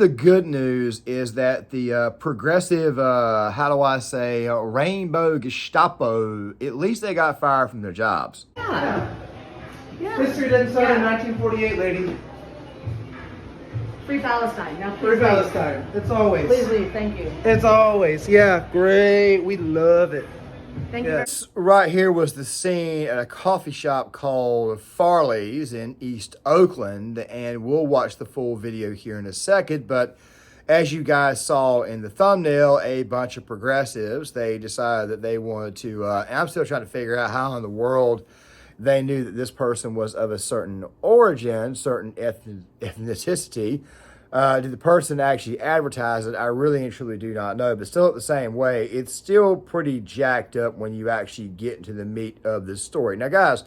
the good news is that the progressive, rainbow Gestappo, at least they got fired from their jobs. Yeah. History didn't start in 1948, lady. Free Palestine. Now Free Palestine. It's always. Please leave. Thank you. It's always. Yeah, great. We love it. Thank you. Yes. Right here was the scene at a coffee shop called Farley's in East Oakland, and we'll watch the full video here in a second. But as you guys saw in the thumbnail, a bunch of progressives, they decided that they wanted to, and I'm still trying to figure out how in the world they knew that this person was of a certain origin, certain ethnicity. Did the person actually advertise it? I really and truly do not know. But still, at the same way, it's still pretty jacked up when you actually get into the meat of this story. Now, guys,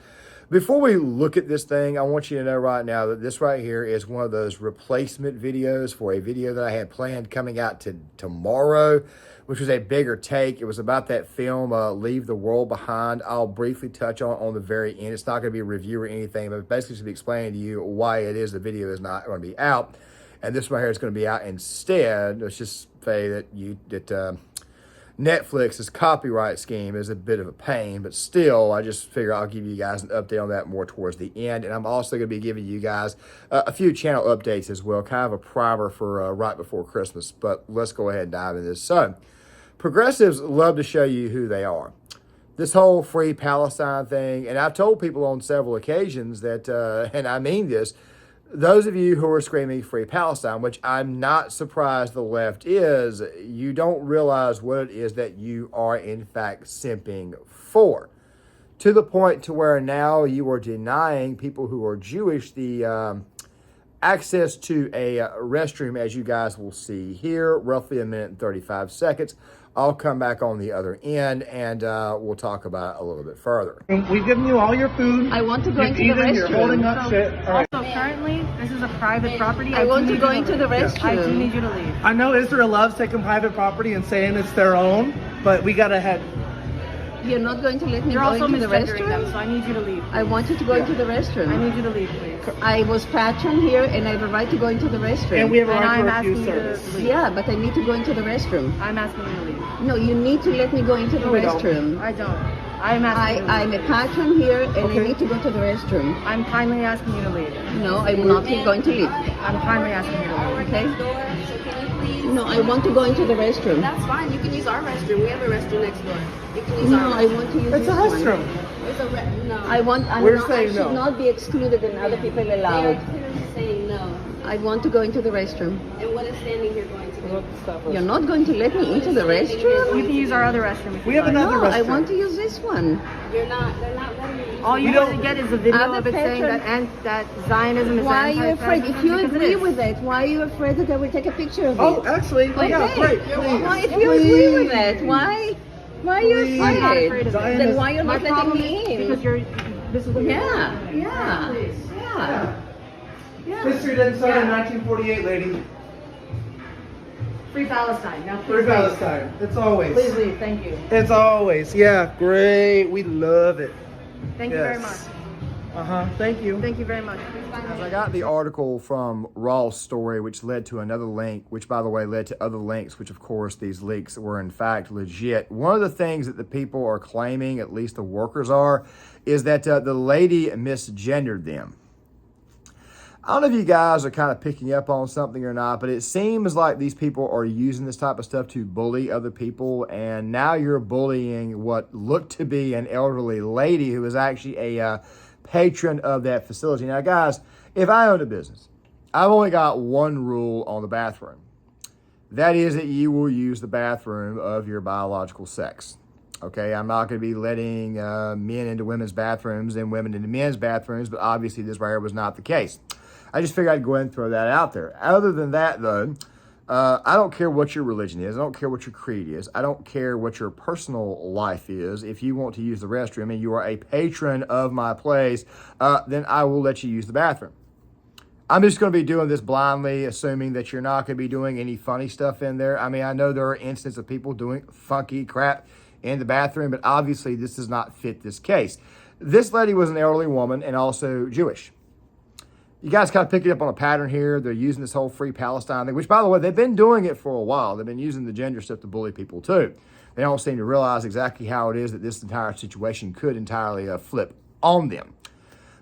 before we look at this thing, I want you to know right now that this right here is one of those replacement videos for a video that I had planned coming out tomorrow, which was a bigger take. It was about that film, Leave the World Behind. I'll briefly touch on the very end. It's not going to be a review or anything, but basically to be explaining to you why it is the video is not going to be out. And this right here is going to be out instead. Let's just say that Netflix's copyright scheme is a bit of a pain, but still, I just figure I'll give you guys an update on that more towards the end. And I'm also going to be giving you guys a few channel updates as well, kind of a primer for right before Christmas. But let's go ahead and dive into this. So, progressives love to show you who they are. This whole Free Palestine thing, and I've told people on several occasions that, and I mean this, those of you who are screaming Free Palestine, which I'm not surprised the left is, you don't realize what it is that you are in fact simping for. To the point to where now you are denying people who are Jewish the access to a restroom, as you guys will see here, roughly a minute and 35 seconds. I'll come back on the other end and we'll talk about it a little bit further. We've given you all your food. I want to go into the restroom. You're holding up shit. All right. Also, currently, this is a private property. I want to go into the restroom. I do need you to leave. I know Israel loves taking private property and saying it's their own, but we gotta head. You're not going to let me You're go also into the misgendering them, restroom? so I need you to leave. I want you to go into the restroom. I need you to leave, please. I was patron here and I have a right to go into the restroom. And we have a And right I'm to asking refuse you service. to leave. Yeah, but I need to go into the restroom. I'm asking you to leave. No, you need to let me go into the No, we don't. restroom. I don't. I'm asking you to leave. I'm a patron here and Okay. I need to go to the restroom. I'm kindly asking you to leave. No, I'm not going to leave. I'm kindly asking you to leave. Okay? door, so can you please? No, I want to go into the restroom. That's fine. You can use our restroom. We have a restroom next door. You can use No, our I want to use It's this a restroom. one. It's a no. We're I saying should no. not be excluded and other people They are allowed. clearly saying no. I want to go into the restroom. And what is standing here going to do? You're not going to let me into the restroom? You can use our other restroom if We you have like. another No, I restroom. want to use this one. They're not letting you use All you We want don't- to get is a video Other of it saying patron- that Zionism is Why are you afraid? If you anti-Semitism, because it agree is. with it, why are you afraid that I will take a picture of Oh, it? actually, yeah, Okay. great. Please. Why, if you agree with it, why are you Please. I'm not afraid? afraid of Zionism- it. Then why you're My not letting problem me is in? because this is what you're Yeah, doing. yeah, Please. yeah. History didn't start in 1948, lady. Free Palestine. Now please Free leave. Palestine. It's always. Please leave. Thank you. It's always. Yeah, great. We love it. Thank you very much. Thank you. Thank you very much. As I got the article from Raw's story, which led to another link, which by the way led to other links, which of course these leaks were in fact legit. One of the things that the people are claiming, at least the workers are, is that the lady misgendered them. I don't know if you guys are kind of picking up on something or not, but it seems like these people are using this type of stuff to bully other people, and now you're bullying what looked to be an elderly lady who is actually a patron of that facility. Now, guys, if I own a business, I've only got one rule on the bathroom. That is that you will use the bathroom of your biological sex. Okay, I'm not going to be letting men into women's bathrooms and women into men's bathrooms, but obviously this right here was not the case. I just figured I'd go ahead and throw that out there. Other than that, though, I don't care what your religion is. I don't care what your creed is. I don't care what your personal life is. If you want to use the restroom and you are a patron of my place, then I will let you use the bathroom. I'm just going to be doing this blindly, assuming that you're not going to be doing any funny stuff in there. I mean, I know there are instances of people doing funky crap in the bathroom, but obviously this does not fit this case. This lady was an elderly woman and also Jewish. You guys kind of pick it up on a pattern here. They're using this whole free Palestine thing, which, by the way, they've been doing it for a while. They've been using the gender stuff to bully people, too. They don't seem to realize exactly how it is that this entire situation could entirely flip on them.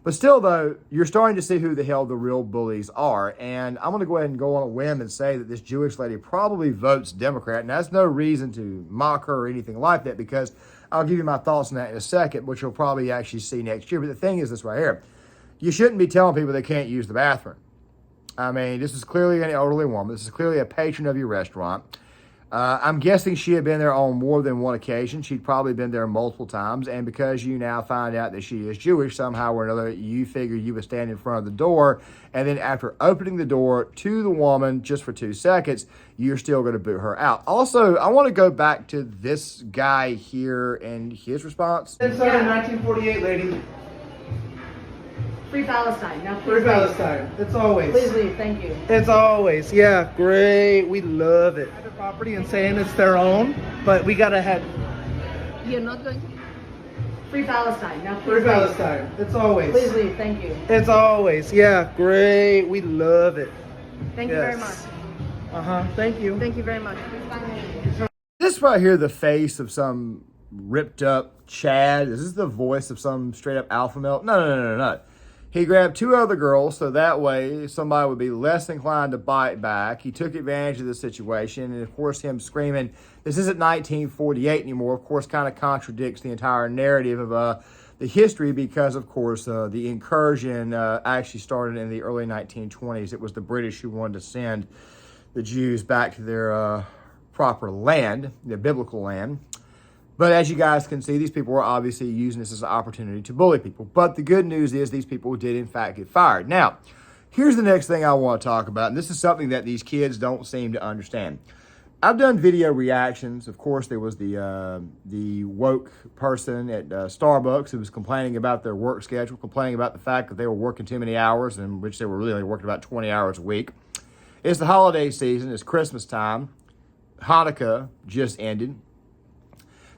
But still, though, you're starting to see who the hell the real bullies are. And I'm going to go ahead and go on a whim and say that this Jewish lady probably votes Democrat. And that's no reason to mock her or anything like that, because I'll give you my thoughts on that in a second, which you'll probably actually see next year. But the thing is this right here. You shouldn't be telling people they can't use the bathroom. I mean, this is clearly an elderly woman. This is clearly a patron of your restaurant. I'm guessing she had been there on more than one occasion. She'd probably been there multiple times. And because you now find out that she is Jewish, somehow or another, you figure you would stand in front of the door. And then after opening the door to the woman just for 2 seconds, you're still going to boot her out. Also, I want to go back to this guy here and his response. It's started in 1948, lady. Free Palestine. Now, Free please Palestine. It's always. Please leave. Thank you. It's always. Yeah, great. We love it. Private property and saying it's their own, but we gotta have. You're not going to... Free Palestine. Now, please Free leave. Palestine. It's always. Please leave. Thank you. It's always. Yeah, great. We love it. Thank you very much. Thank you. Thank you very much. This right here, the face of some ripped up Chad. Is this the voice of some straight up alpha male? No. He grabbed 2 other girls so that way somebody would be less inclined to bite back. He took advantage of the situation. And of course, him screaming, this isn't 1948 anymore, of course, kind of contradicts the entire narrative of the history, because, of course, the incursion actually started in the early 1920s. It was the British who wanted to send the Jews back to their proper land, their biblical land. But as you guys can see, these people were obviously using this as an opportunity to bully people. But the good news is these people did, in fact, get fired. Now, here's the next thing I want to talk about, and this is something that these kids don't seem to understand. I've done video reactions. Of course, there was the woke person at Starbucks who was complaining about their work schedule, complaining about the fact that they were working too many hours, in which they were really only working about 20 hours a week. It's the holiday season. It's Christmas time. Hanukkah just ended.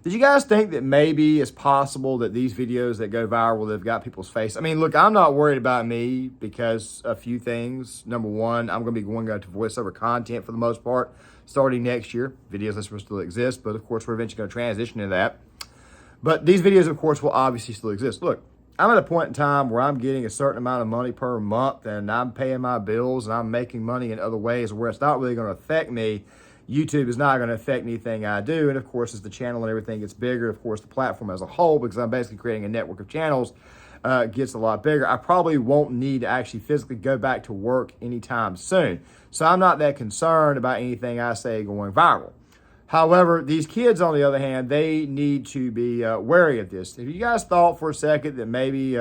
Did you guys think that maybe it's possible that these videos that go viral, they've got people's face? I mean, look, I'm not worried about me because a few things. Number one, I'm going to be going to voiceover content for the most part starting next year. Videos that will still exist, but of course, we're eventually going to transition into that. But these videos, of course, will obviously still exist. Look, I'm at a point in time where I'm getting a certain amount of money per month and I'm paying my bills and I'm making money in other ways where it's not really going to affect me. YouTube is not going to affect anything I do. And of course, as the channel and everything gets bigger, of course, the platform as a whole, because I'm basically creating a network of channels, gets a lot bigger. I probably won't need to actually physically go back to work anytime soon. So I'm not that concerned about anything I say going viral. However, these kids, on the other hand, they need to be wary of this. If you guys thought for a second that maybe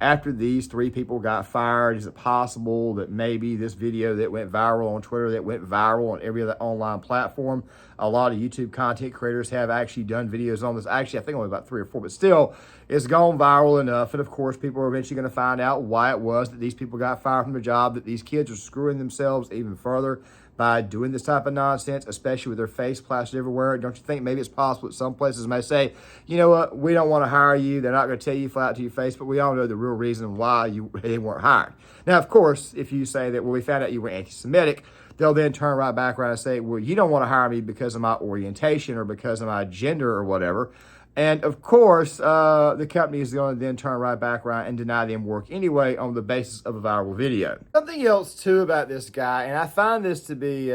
after these 3 people got fired, is it possible that maybe this video that went viral on Twitter, that went viral on every other online platform, a lot of YouTube content creators have actually done videos on this. Actually, I think only about 3 or 4, but still, it's gone viral enough. And of course, people are eventually going to find out why it was that these people got fired from their job, that these kids are screwing themselves even further by doing this type of nonsense, especially with their face plastered everywhere. Don't you think maybe it's possible that some places may say, you know what, we don't want to hire you. They're not going to tell you flat to your face, but we all know the real reason why they weren't hired. Now, of course, if you say that, well, we found out you were anti-Semitic, they'll then turn right back around and say, well, you don't want to hire me because of my orientation or because of my gender or whatever. And of course, the company is going to then turn right back around and deny them work anyway on the basis of a viral video. Something else too about this guy, and I find this to be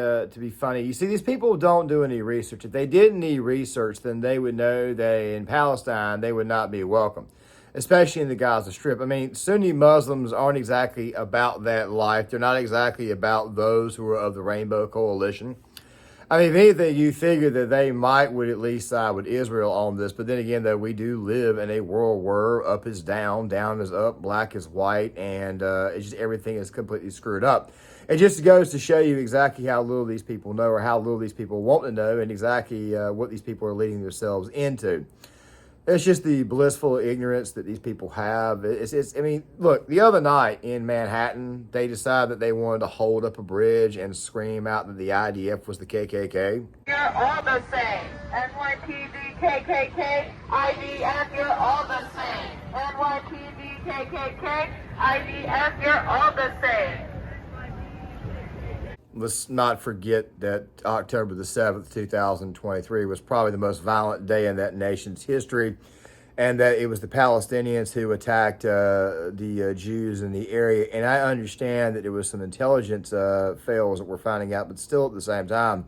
funny. You see, these people don't do any research. If they did any research, then they would know that in Palestine they would not be welcome, especially in the Gaza Strip. I mean, Sunni Muslims aren't exactly about that life. They're not exactly about those who are of the Rainbow Coalition. I mean, if anything, you figure that they would at least side with Israel on this. But then again, though, we do live in a world where up is down, down is up, black is white, and it's just everything is completely screwed up. It just goes to show you exactly how little these people know, or how little these people want to know, and exactly what these people are leading themselves into. It's just the blissful ignorance that these people have. I mean, look, the other night in Manhattan, they decided that they wanted to hold up a bridge and scream out that the IDF was the KKK. You're all the same. NYPD, KKK, IDF, you're all the same. NYPD, KKK. KKK, IDF, you're all the same. Let's not forget that October the 7th, 2023 was probably the most violent day in that nation's history, and that it was the Palestinians who attacked the Jews in the area. And I understand that there was some intelligence fails that we're finding out, but still at the same time,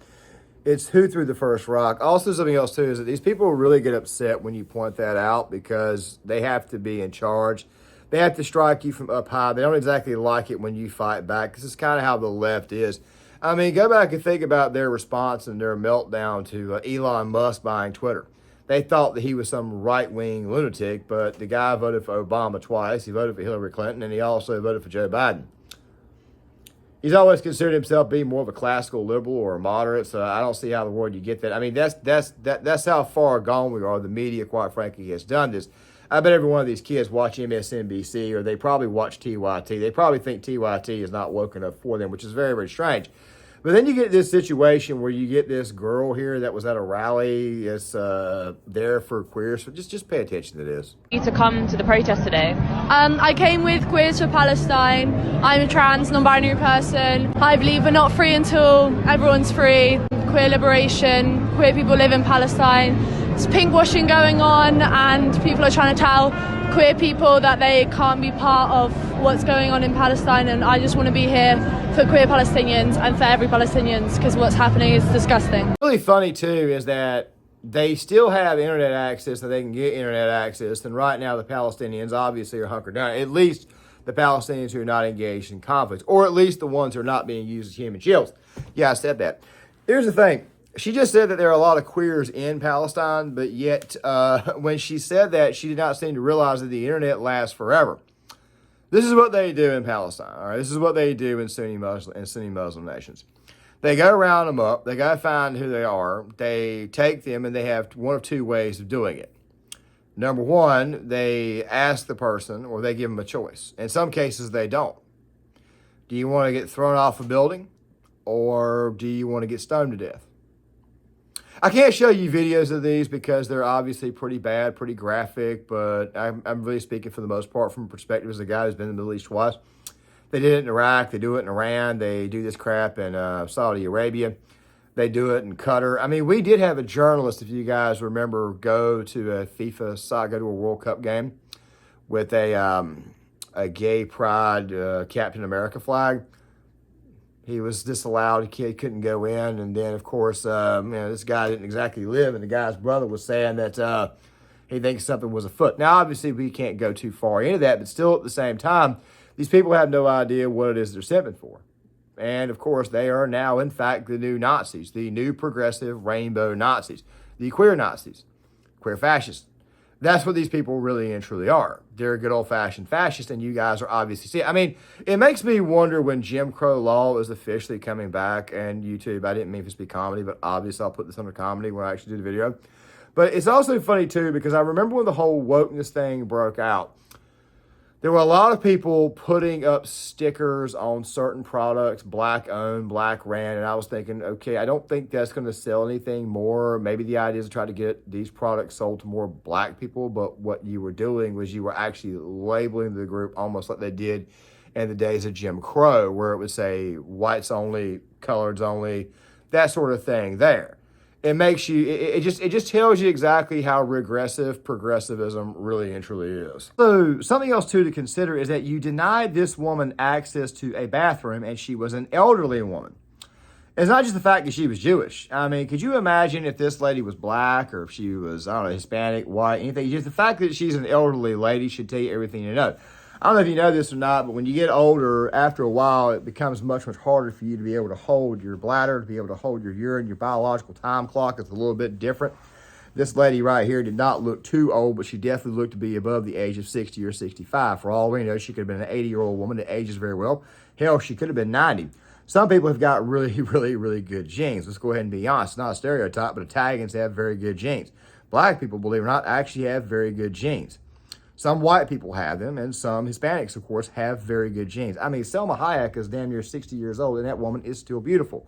it's who threw the first rock. Also, something else too is that these people really get upset when you point that out because they have to be in charge. They have to strike you from up high. They don't exactly like it when you fight back because it's kind of how the left is. I mean, go back and think about their response and their meltdown to Elon Musk buying Twitter. They thought that he was some right-wing lunatic, but the guy voted for Obama twice. He voted for Hillary Clinton, and he also voted for Joe Biden. He's always considered himself being more of a classical liberal or a moderate, so I don't see how in the world you get that. I mean, that's how far gone we are. The media, quite frankly, has done this. I bet every one of these kids watch MSNBC, or they probably watch TYT. They probably think TYT is not woken up for them, which is very, very strange. But then you get this situation where you get this girl here that was at a rally. It's there for queers. So just pay attention to this. To come to the protest today. I came with Queers for Palestine. I'm a trans, non-binary person. I believe we're not free until everyone's free. Queer liberation, queer people live in Palestine. There's pinkwashing going on, and people are trying to tell queer people that they can't be part of what's going on in Palestine, and I just want to be here for queer Palestinians and for every Palestinians, because what's happening is disgusting. Really funny too is that they still have internet access, that they can get internet access, and right now the Palestinians obviously are hunkered down, at least the Palestinians who are not engaged in conflicts, or at least the ones who are not being used as human shields. Yeah, I said that. Here's the thing. She just said that there are a lot of queers in Palestine, but yet when she said that, she did not seem to realize that the internet lasts forever. This is what they do in Palestine. All right, this is what they do in Sunni Muslim nations. They go round them up. They got to find who they are. They take them, and they have one of two ways of doing it. Number one, they ask the person, or they give them a choice. In some cases, they don't. Do you want to get thrown off a building, or do you want to get stoned to death? I can't show you videos of these because they're obviously pretty bad, pretty graphic, but I'm really speaking for the most part from a perspective as a guy who's been in the Middle East twice. They did it in Iraq. They do it in Iran. They do this crap in Saudi Arabia. They do it in Qatar. I mean, we did have a journalist, if you guys remember, go to a FIFA side, go to a World Cup game with a gay pride Captain America flag. He was disallowed. He couldn't go in. And then, of course, this guy didn't exactly live. And the guy's brother was saying that he thinks something was afoot. Now, obviously, we can't go too far into that. But still, at the same time, these people have no idea what it is they're stepping for. And, of course, they are now, in fact, the new Nazis, the new progressive rainbow Nazis, the queer Nazis, queer fascists. That's what these people really and truly are. They're good old-fashioned fascists, and you guys are obviously see. I mean, it makes me wonder when Jim Crow law is officially coming back, and YouTube, I didn't mean for this to be comedy, but obviously I'll put this under comedy when I actually do the video. But it's also funny, too, because I remember when the whole wokeness thing broke out, there were a lot of people putting up stickers on certain products, black owned, black ran, and I was thinking, okay, I don't think that's going to sell anything more. Maybe the idea is to try to get these products sold to more black people, but what you were doing was you were actually labeling the group almost like they did in the days of Jim Crow, where it would say whites only, coloreds only, that sort of thing there. It makes you, it just tells you exactly how regressive progressivism really and truly is. So something else too to consider is that you denied this woman access to a bathroom, and she was an elderly woman. It's not just the fact that she was Jewish. I mean, could you imagine if this lady was black, or if she was, I don't know, Hispanic, white, anything? Just the fact that she's an elderly lady should tell you everything you know. I don't know if you know this or not, but when you get older, after a while, it becomes much, much harder for you to be able to hold your bladder, to be able to hold your urine. Your biological time clock is a little bit different. This lady right here did not look too old, but she definitely looked to be above the age of 60 or 65. For all we know, she could have been an 80-year-old woman that ages very well. Hell, she could have been 90. Some people have got really, really, really good genes. Let's go ahead and be honest. It's not a stereotype, but Italians have very good genes. Black people, believe it or not, actually have very good genes. Some white people have them, and some Hispanics, of course, have very good genes. I mean, Selma Hayek is damn near 60 years old, and that woman is still beautiful.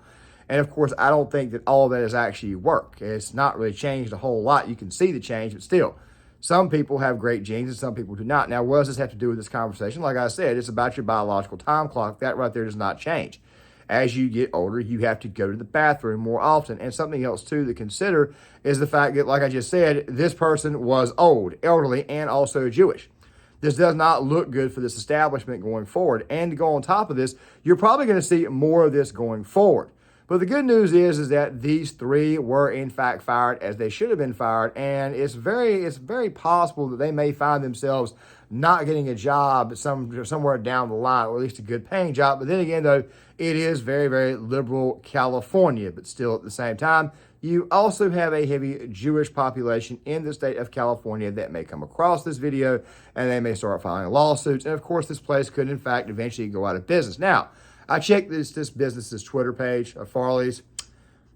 And, of course, I don't think that all of that has actually worked. It's not really changed a whole lot. You can see the change, but still, Some people have great genes and some people do not. Now, what does this have to do with this conversation? Like I said, it's about your biological time clock. That right there does not change. As you get older, you have to go to the bathroom more often. And something else, too, to consider is the fact that, like I just said, this person was old, elderly, and also Jewish. This does not look good for this establishment going forward. And to go on top of this, you're probably going to see more of this going forward. But the good news is that these three were in fact fired as they should have been fired, and it's very possible that they may find themselves not getting a job somewhere down the line, or at least a good paying job. But then again, though, it is very, very liberal California. But still, at the same time, you also have a heavy Jewish population in the state of California that may come across this video, and they may start filing lawsuits. And of course, this place could in fact eventually go out of business. Now, I checked this business's Twitter page of Farley's.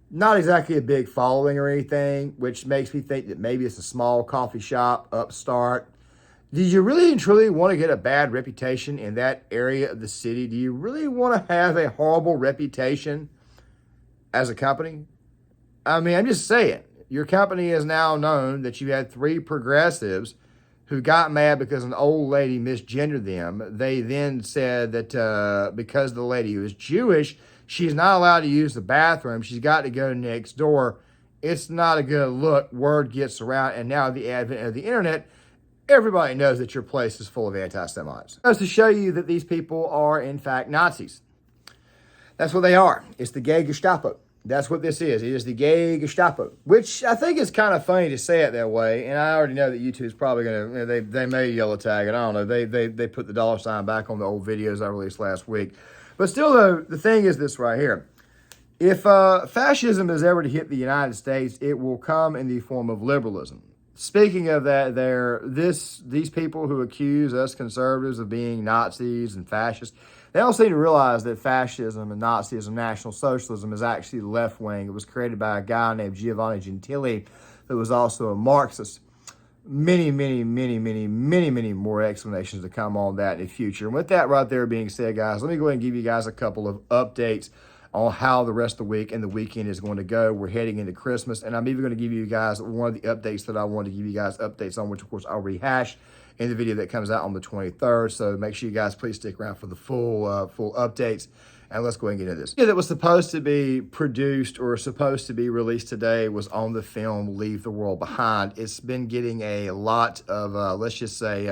Not exactly a big following or anything, which makes me think that maybe it's a small coffee shop, upstart. Do you really and truly want to get a bad reputation in that area of the city? Do you really want to have a horrible reputation as a company? I mean, I'm just saying. Your company is now known that you had three progressives who got mad because an old lady misgendered them. They then said that because the lady was Jewish, she's not allowed to use the bathroom. She's got to go next door. It's not a good look. Word gets around, and now the advent of the internet, everybody knows that your place is full of anti-Semites. That's to show you that these people are, in fact, Nazis. That's what they are. It's the gay Gestapo. That's what this is. It is the gay Gestapo, which I think is kind of funny to say it that way. And I already know that YouTube's probably going to, they may yellow tag it. I don't know. They put the $ back on the old videos I released last week. But still, though, the thing is this right here. If fascism is ever to hit the United States, it will come in the form of liberalism. Speaking of that, these people who accuse us conservatives of being Nazis and fascists, they don't seem to realize that fascism and Nazism, National Socialism, is actually left-wing. It was created by a guy named Giovanni Gentili, who was also a Marxist. Many more explanations to come on that in the future. And with that right there being said, guys, let me go ahead and give you guys a couple of updates on how the rest of the week and the weekend is going to go. We're heading into Christmas, and I'm even going to give you guys one of the updates that I wanted to give you guys updates on, which of course I'll rehash in the video that comes out on the 23rd. So make sure you guys please stick around for the full updates. And let's go ahead and get into this. Yeah, that was supposed to be produced or supposed to be released today was on the film Leave the World Behind. It's been getting a lot of, let's just say,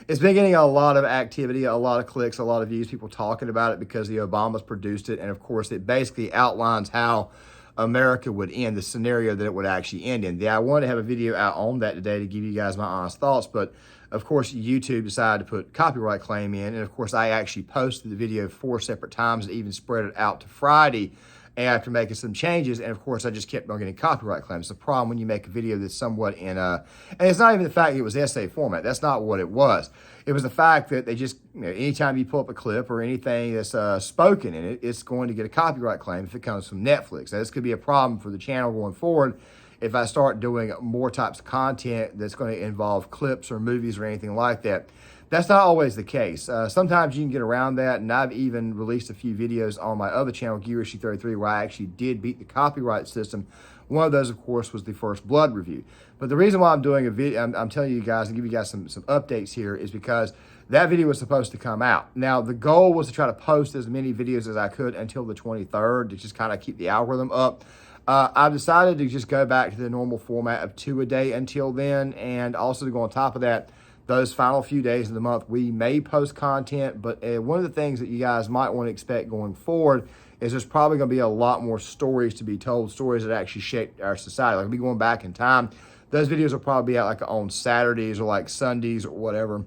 it's been getting a lot of activity, a lot of clicks, a lot of views, people talking about it because the Obamas produced it. And of course, it basically outlines how America would end, the scenario that it would actually end in. I wanted to have a video out on that today to give you guys my honest thoughts, but of course, YouTube decided to put copyright claim in. And of course, I actually posted the video 4 separate times and even spread it out to Friday after making some changes. And of course, I just kept on getting copyright claims. It's a problem when you make a video that's somewhat in and it's not even the fact that it was essay format. That's not what it was. It was the fact that they just, anytime you pull up a clip or anything that's spoken in it, it's going to get a copyright claim if it comes from Netflix. Now, this could be a problem for the channel going forward if I start doing more types of content that's going to involve clips or movies or anything like that. That's not always the case. Sometimes you can get around that, and I've even released a few videos on my other channel, Gear 33, where I actually did beat the copyright system. One of those, of course, was the First Blood review. But the reason why I'm doing a video, I'm telling you guys and give you guys some updates here is because that video was supposed to come out. Now, the goal was to try to post as many videos as I could until the 23rd to just kind of keep the algorithm up. I've decided to just go back to the normal format of 2 a day until then, and also to go on top of that, those final few days of the month, we may post content, but one of the things that you guys might want to expect going forward is there's probably going to be a lot more stories to be told, stories that actually shaped our society. Like, we going back in time. Those videos will probably be out like on Saturdays or like Sundays or whatever.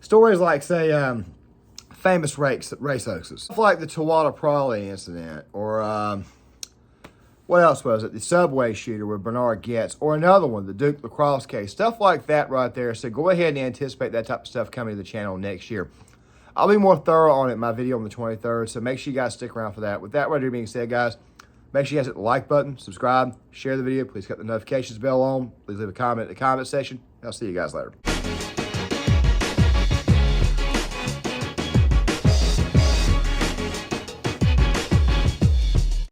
Stories like, say, famous race hoaxes. Stuff like the Tawada Prawley incident, or what else was it? The subway shooter with Bernard Getz, or another one, the Duke Lacrosse case, stuff like that right there. So go ahead and anticipate that type of stuff coming to the channel next year. I'll be more thorough on it in my video on the 23rd, so make sure you guys stick around for that. With that right here being said, guys, make sure you guys hit the like button, subscribe, share the video. Please hit the notifications bell on. Please leave a comment in the comment section. I'll see you guys later.